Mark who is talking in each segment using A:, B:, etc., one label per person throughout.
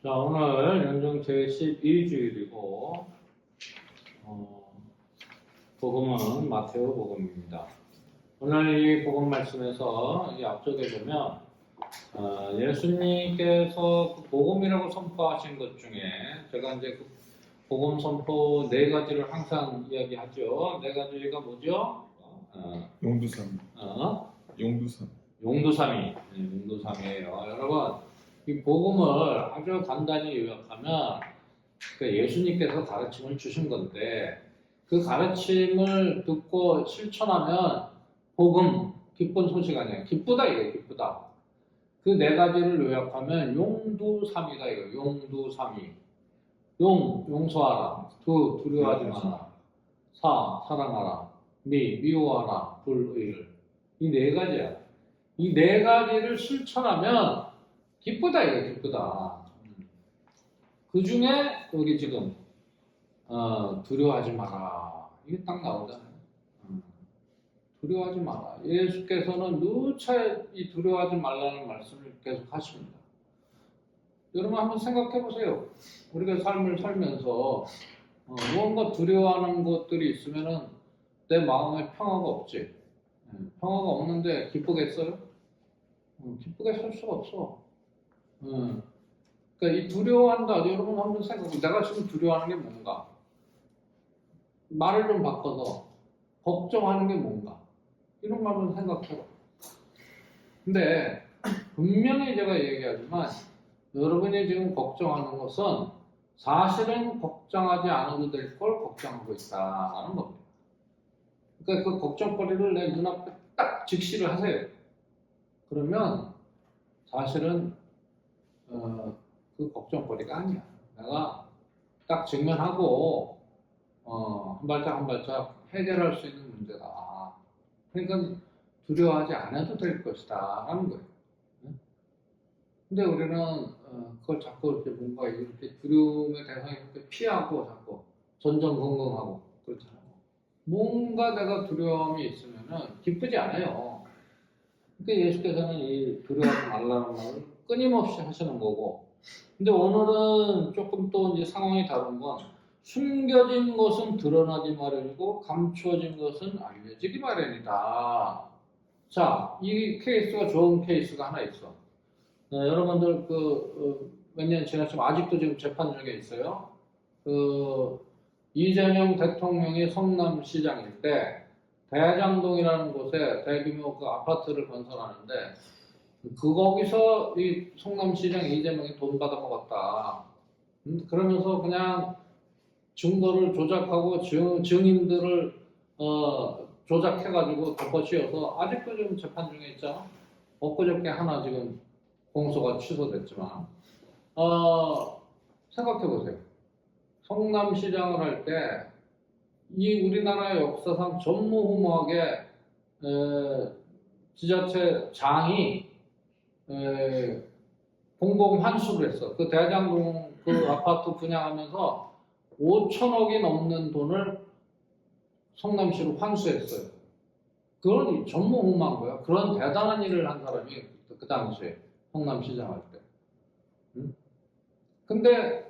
A: 자, 오늘 연중 제12주일이고, 복음은 마테오 복음입니다. 오늘 이 복음 말씀에서 이 앞쪽에 보면, 예수님께서 그 복음이라고 선포하신 것 중에, 제가 이제 그 복음 선포 네 가지를 항상 이야기하죠. 네 가지가 뭐죠?
B: 용두삼. 용두삼.
A: 용두삼이, 용두삼이에요. 여러분, 이 복음을 아주 간단히 요약하면 예수님께서 가르침을 주신 건데 그 가르침을 듣고 실천하면 복음, 기쁜 소식 아니에요. 기쁘다 이거예요. 기쁘다. 그 네 가지를 요약하면 용두삼이다 이거예요. 용두삼이. 용서하라. 두려워하지 마라. 사랑하라. 미워하라. 불의를. 이 네 가지야. 이 네 가지를 실천하면 기쁘다 이거예요. 기쁘다. 그 중에 여기 지금 두려워하지 마라. 이게 딱 나오잖아요. 두려워하지 마라. 예수께서는 누차 이 두려워하지 말라는 말씀을 계속 하십니다. 여러분 한번 생각해 보세요. 우리가 삶을 살면서 무언가 두려워하는 것들이 있으면은 내 마음에 평화가 없지. 평화가 없는데 기쁘겠어요? 기쁘게 살 수가 없어. 그러니까 이 두려워한다. 여러분 한번 생각해. 내가 지금 두려워하는 게 뭔가? 말을 좀 바꿔서 걱정하는 게 뭔가? 이런 거 한번 생각해봐. 근데 분명히 제가 얘기하지만 여러분이 지금 걱정하는 것은 사실은 걱정하지 않아도 될 걸 걱정하고 있다는 겁니다. 그러니까 그 걱정거리를 내 눈앞에 딱 직시를 하세요. 그러면 사실은 그 걱정거리가 아니야. 내가 딱 직면하고 한 발짝 한 발짝 해결할 수 있는 문제다. 그러니까 두려워하지 않아도 될 것이다 하는 거예요. 근데 우리는 그걸 자꾸 이렇게 뭔가 이렇게 두려움의 대상을 이렇게 피하고 자꾸 전전긍긍하고 그렇잖아요. 뭔가 내가 두려움이 있으면은 기쁘지 않아요. 그러니까 예수께서는 이 두려워하지 말라는 말을 끊임없이 하시는 거고. 근데 오늘은 조금 또 이제 상황이 다른 건 숨겨진 것은 드러나기 마련이고 감추어진 것은 알려지기 마련이다. 자, 이 케이스가 좋은 케이스가 하나 있어. 여러분들 몇 년 지났지만 아직도 지금 재판 중에 있어요. 이재명 대통령이 성남시장일 때 대장동이라는 곳에 대규모 그 아파트를 건설하는데 거기서 이 성남시장 이재명이 돈 받아 먹었다. 그러면서 그냥 증거를 조작하고 증인들을 조작해가지고 덮어씌워서 아직도 지금 재판 중에 있죠. 엊그저께 하나 지금 공소가 취소됐지만 생각해보세요. 성남시장을 할 때 이 우리나라 역사상 전무후무하게 지자체 장이 공공 환수를 했어. 그 대장동 그 아파트 분양하면서 5천억이 넘는 돈을 성남시로 환수했어요. 그건 전무후무한 거야. 그런 대단한 일을 한 사람이 그 당시에 성남시장 할 때. 근데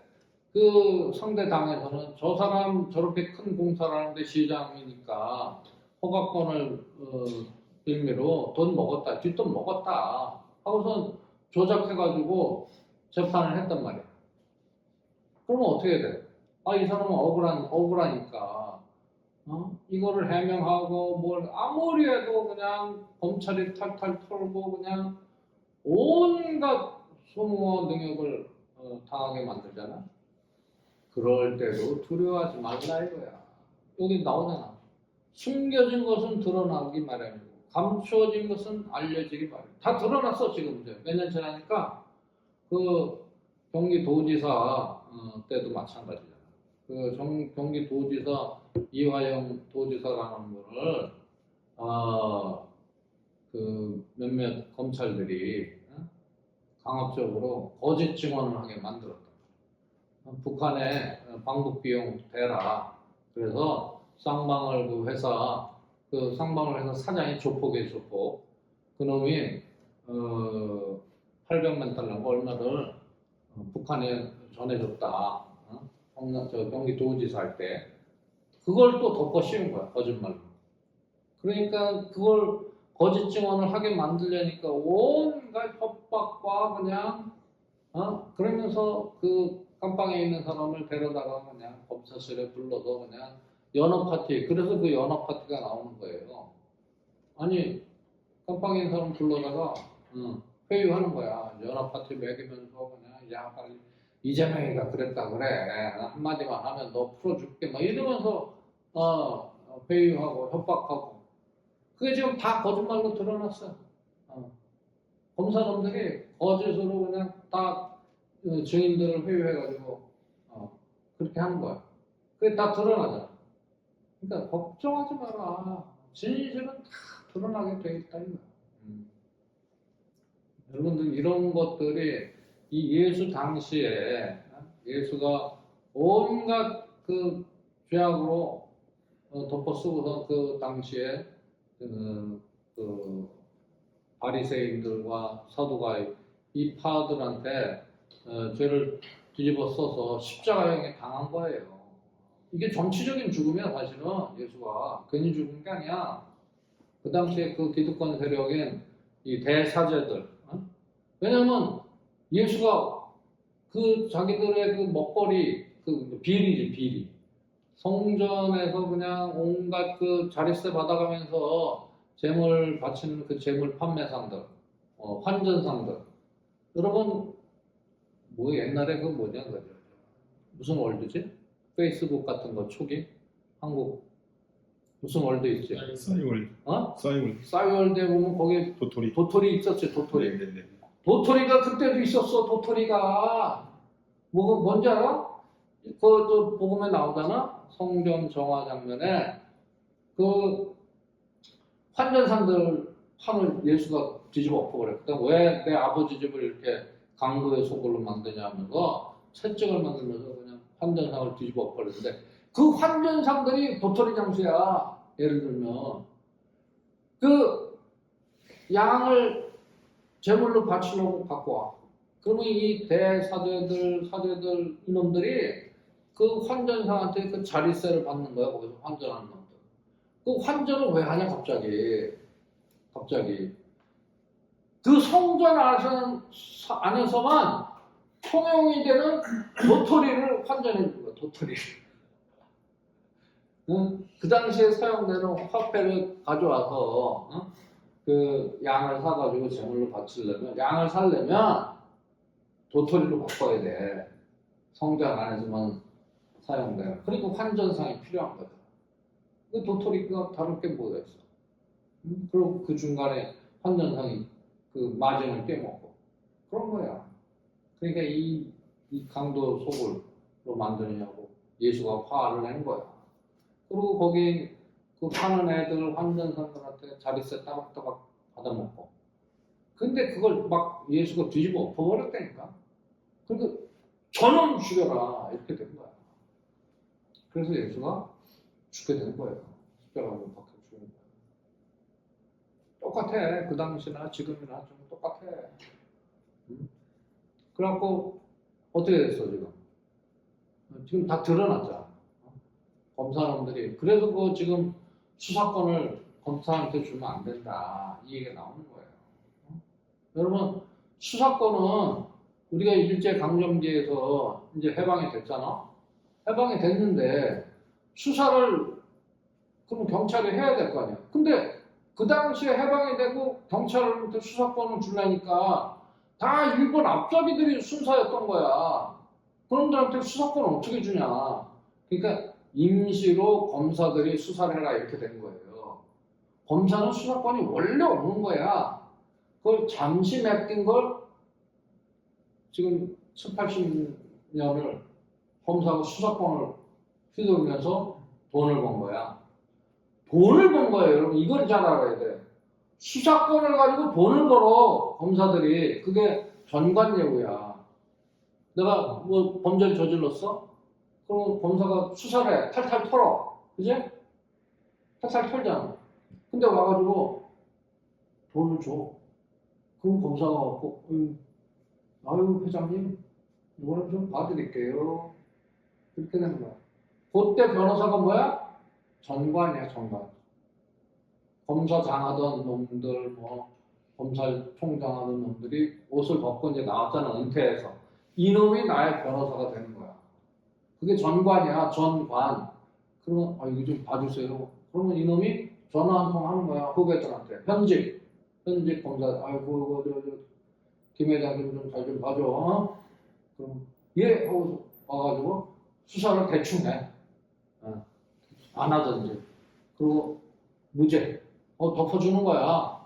A: 그 상대 당에서는 저 사람 저렇게 큰 공사를 하는데 시장이니까 허가권을 빌미로 돈 먹었다, 뒷돈 먹었다 하고선 조작해가지고 재판을 했단 말이야. 그러면 어떻게 돼? 이 사람은 억울하니까 이거를 해명하고 뭘 아무리 해도 그냥 검찰이 탈탈 털고 그냥 온갖 소모와 능욕을 당하게 만들잖아. 그럴 때도 두려워하지 말라 이거야. 여기 나오잖아. 숨겨진 것은 드러나기 마련이고 감추어진 것은 알려지기 마련. 다 드러났어 지금 이제 몇 년 지나니까 그 경기도지사 때도 마찬가지잖아. 그 경기도지사 이화영 도지사라는 분을 그 몇몇 검찰들이 강압적으로 거짓 증언을 하게 만들었다. 북한에 방북 비용 대라. 그래서 쌍방울 그 회사 그 쌍방울 회사 사장이 조폭이에요. 조폭. 그놈이 800만 달러 얼마를 북한에 전해줬다. 경기도지사 할 때. 그걸 또 덮어 씌운 거야, 거짓말로. 그러니까 그걸 거짓 증언을 하게 만들려니까 온갖 협박과 그냥, 그러면서 그 깜빵에 있는 사람을 데려다가 그냥 검사실에 불러서 그냥 연합파티, 그래서 그 연합파티가 나오는 거예요. 아니, 깜빵에 있는 사람 불러다가, 회유하는 거야. 연합파티 먹이면서 그냥, 야, 빨리, 이재명이가 그랬다 그래. 한마디만 하면 너 풀어줄게. 막 이러면서, 회유하고 협박하고. 그게 지금 다 거짓말로 드러났어. 검사놈들이 거짓으로 그냥 다 증인들을 회유해가지고, 그렇게 하는 거야. 그게 다 드러나잖아. 그러니까 걱정하지 마라. 진실은 다 드러나게 돼 있다, 이거야. 여러분들 이런 것들이 이 예수 당시에 예수가 온갖 그 죄악으로 덮어쓰고서 그 당시에 그 바리새인들과 사두가이 이 파들한테 죄를 뒤집어 써서 십자가형에 당한 거예요. 이게 정치적인 죽음이야. 사실은 예수가 괜히 죽은 게 아니야. 그 당시에 그 기득권 세력인 이 대사제들, 왜냐면 예수가 그 자기들의 그 먹거리, 그 비리지, 비리. 성전에서 그냥 온갖 그 자릿세 받아가면서 재물 바치는 그 재물 판매상들, 환전상들. 여러분, 뭐 옛날에 그 뭐냐, 그죠? 무슨 월드지? 페이스북 같은 거 초기? 한국 무슨 월드 있지?
B: 싸이월드. 싸이월드.
A: 싸이월드에 보면 거기 도토리 있었지, 도토리.
B: 네네네.
A: 도토리가 그때도 있었어, 도토리가. 뭐, 뭔지 알아? 그것도 복음에 나오잖아? 성전 정화 장면에. 그, 환전상들 판을 예수가 뒤집어 엎어버려. 그다음 왜 내 아버지 집을 이렇게 강도의 소굴로 만드냐 하면서 채찍을 만들면서 그냥 환전상을 뒤집어 엎어버렸는데 그 환전상들이 도토리 장수야. 예를 들면. 그 양을 제물로 바치려고 갖고 와. 그러면 이 사제들, 이놈들이 그 환전상한테 그 자릿세를 받는 거야. 거기서 환전하는 놈들. 그 환전을 왜 하냐, 갑자기. 그 성전 안에서만 통용이 되는 도토리를 환전해 준 거야, 도토리를. 그 당시에 사용되는 화폐를 가져와서, 그 양을 사가지고 제물로 바치려면, 양을 살려면 도토리로 바꿔야 돼. 성전 안에서만 사용돼요. 그리고 환전상이 필요한 거죠. 그 도토리가 다른 게 뭐가 있어? 그리고 그 중간에 환전상이 그 마진을 떼먹고 그런 거야. 그러니까 이 강도 속을로 만드느냐고 예수가 화를 낸 거야. 그리고 거기 그 파는 애들 환전상들한테 자릿세 따박따박 받아먹고. 근데 그걸 막 예수가 뒤집어 엎어버렸다니까. 그러니까 저놈 죽여라 이렇게 된 거야. 그래서 예수가 죽게 된 거예요. 십자가로 박혀 죽은 거예요. 똑같아. 그 당시나 지금이나 좀 똑같아. 그래갖고 어떻게 됐어 지금? 지금 다 드러났잖아. 검사놈들이. 그래서 그 지금 수사권을 검사한테 주면 안 된다. 이 얘기가 나오는 거예요. 여러분 수사권은 우리가 일제강점기에서 이제 해방이 됐잖아. 해방이 됐는데 수사를 그럼 경찰이 해야 될 거 아니야. 근데 그 당시에 해방이 되고 경찰한테 수사권을 주려니까 다 일본 앞잡이들이 순사였던 거야. 그런들한테 수사권을 어떻게 주냐. 그러니까 임시로 검사들이 수사를 해라 이렇게 된 거예요. 검사는 수사권이 원래 없는 거야. 그걸 잠시 맡긴 걸 지금 7, 80년을 검사하고 수사권을 휘두르면서 돈을 번 거야. 돈을 번 거예요, 여러분. 이걸 잘 알아야 돼. 수사권을 가지고 돈을 벌어, 검사들이. 그게 전관예우야. 내가 뭐 범죄를 저질렀어? 그럼 검사가 수사를 해. 탈탈 털어. 그지? 탈탈 털잖아. 근데 와가지고 돈을 줘. 그럼 검사가 갖고, 아유, 회장님, 이거는 좀 봐드릴게요. 그렇게 되는 거야. 그때 변호사가 뭐야? 전관이야, 전관. 검사장 하던 놈들, 뭐, 검찰총장 하던 놈들이 옷을 벗고 이제 나왔잖아, 은퇴해서. 이놈이 나의 변호사가 되는 거야. 그게 전관이야, 전관. 그러면, 아, 이거 좀 봐주세요. 그러면 이놈이 전화 한 통 하는 거야, 후배들한테. 현직 검사, 아이고, 김 회장님 좀 잘 좀 봐줘. 어? 그럼, 예, 하고 와가지고 수사를 대충 해. 어. 안 하든지. 그리고 무죄. 덮어주는 거야.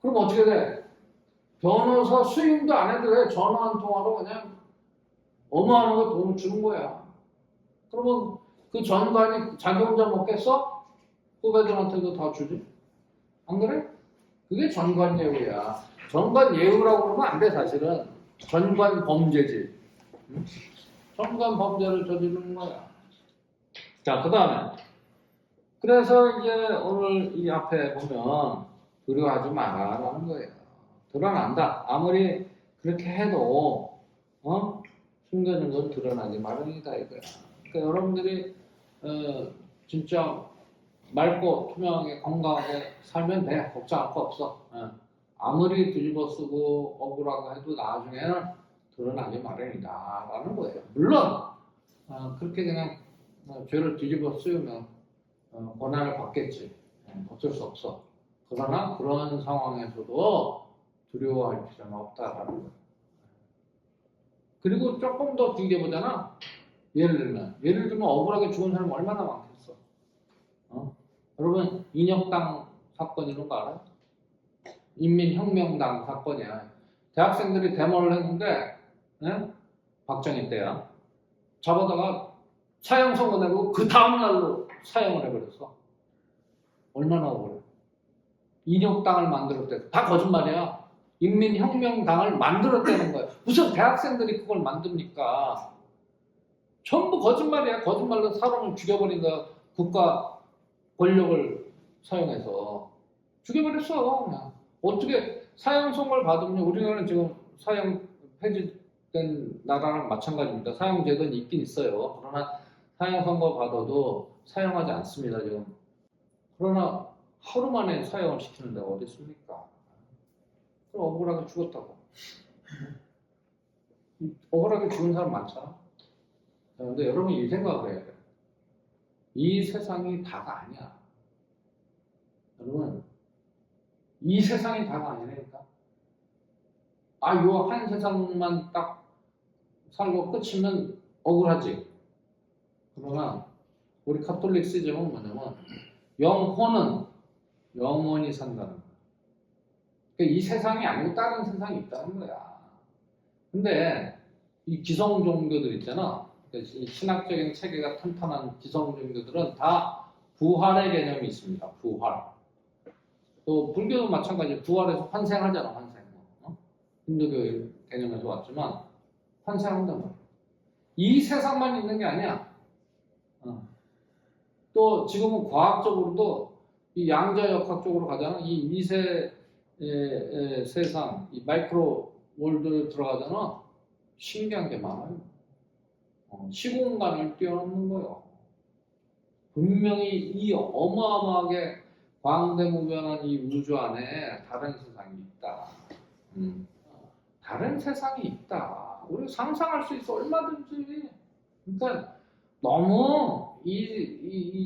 A: 그럼 어떻게 돼? 변호사 수임도 안 해도 돼. 전화 한 통화로 그냥 어마어마한 거 돈을 주는 거야. 그러면 그 전관이 자기 혼자 먹겠어? 후배들한테도 다 주지? 안 그래? 그게 전관 예우야. 전관 예우라고 그러면 안 돼, 사실은. 전관 범죄지. 응? 전관 범죄를 저지르는 거야. 자, 그 다음에. 그래서 이제 오늘 이 앞에 보면 두려워하지 마라라는 거예요. 드러난다. 아무리 그렇게 해도 숨겨진 건 드러나기 마련이다 이거야. 그러니까 여러분들이 진짜 맑고 투명하게 건강하게 살면 돼. 걱정할 거 없어. 아무리 뒤집어 쓰고 억울하고 해도 나중에는 드러나기 마련이다라는 거예요. 물론 그렇게 그냥 죄를 뒤집어 쓰면 고난을 받겠지. 어쩔 수 없어. 그러나 그런 상황에서도 두려워할 필요는 없다라는 거예요. 그리고 조금 더 길게 보잖아. 예를 들면 억울하게 죽은 사람 얼마나 많겠어. 여러분 인혁당 사건 이런 거 알아요? 인민혁명당 사건이야. 대학생들이 데모를 했는데 박정희 때야. 잡아다가 사형 선고 내고 그 다음날로 사형을 해버렸어. 얼마나 억울해. 인혁당을 만들었대. 다 거짓말이야. 인민혁명당을 만들었다는 거야. 무슨 대학생들이 그걸 만듭니까? 전부 거짓말이야. 거짓말로 사람을 죽여버린 거야. 국가 권력을 사용해서. 죽여버렸어. 그냥. 어떻게 사형 선고를 받으면 우리나라는 지금 사형 폐지된 나라랑 마찬가지입니다. 사형 제도는 있긴 있어요. 그러나 사형 선고 받아도 사용하지 않습니다. 지금. 그러나 하루 만에 사형을 시키는 데가 어디 있습니까? 그럼 억울하게 죽었다고. 억울하게 죽은 사람 많잖아. 그런데 여러분 이 생각을 해야 돼. 이 세상이 다가 아니야. 여러분 이 세상이 다가 아니라니까. 요 한 세상만 딱 살고 끝이면 억울하지. 그러나 우리 카톨릭 시즘은 뭐냐면 영혼은 영원히 산다는 거야. 그러니까 이 세상이 아니고 다른 세상이 있다는 거야. 근데 이 기성 종교들 있잖아. 그러니까 이 신학적인 체계가 탄탄한 기성 종교들은 다 부활의 개념이 있습니다. 부활. 또 불교도 마찬가지. 부활에서 환생하잖아. 환생. 힌두교 개념에서 왔지만 환생한단 말이야. 이 세상만 있는 게 아니야. 또 지금은 과학적으로도 이 양자역학 쪽으로 가잖아. 이 미세 세상, 이 마이크로 월드 들어가잖아. 신기한 게 많아요. 시공간을 뛰어넘는 거예요. 분명히 이 어마어마하게 광대무변한 이 우주 안에 다른 세상이 있다. 다른 세상이 있다. 우리 상상할 수 있어. 얼마든지. 그러니까 너무 이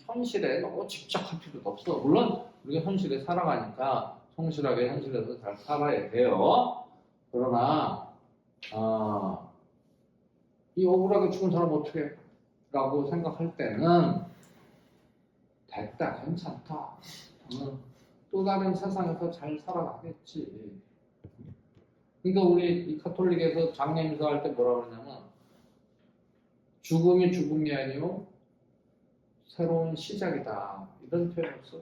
A: 현실에 너무 집착할 필요도 없어. 물론 우리가 현실에 살아가니까 성실하게 현실에서 잘 살아야 돼요. 그러나 이 억울하게 죽은 사람 어떻게 라고 생각할 때는 됐다, 괜찮다. 또 다른 세상에서 잘 살아가겠지. 그러니까 우리 이 카톨릭에서 장례미사 할 때 뭐라 그러냐면 죽음이 죽음이 아니요 새로운 시작이다. 이런 표현을 써요.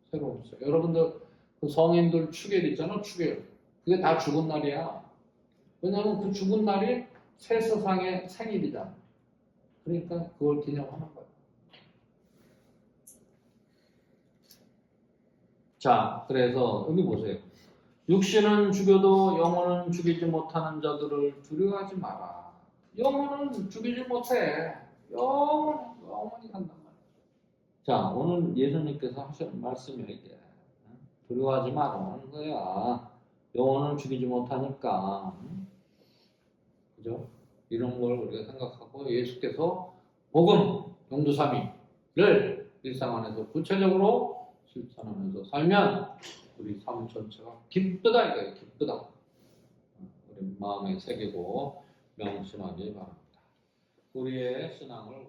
A: 새로운 시작. 여러분들 그 성인들 추결 있잖아. 추결. 그게 다 죽은 날이야. 왜냐하면 그 죽은 날이 새 세상의 생일이다. 그러니까 그걸 기념하는 거야. 자, 그래서 여기 보세요. 육신은 죽여도 영혼은 죽이지 못하는 자들을 두려워하지 마라. 영혼은 죽이지 못해. 영원히 간단 말이야. 자, 오늘 예수님께서 하시는 말씀이 이게 두려워하지 말라는 거야. 영혼은 죽이지 못하니까. 그죠? 이런 걸 우리가 생각하고 예수께서 복음, 용두삼위를 일상 안에서 구체적으로 실천하면서 살면 우리 삶 전체가 기쁘다 이거예요. 기쁘다. 우리 마음에 새기고 명심하기 바랍니다. 우리의 신앙을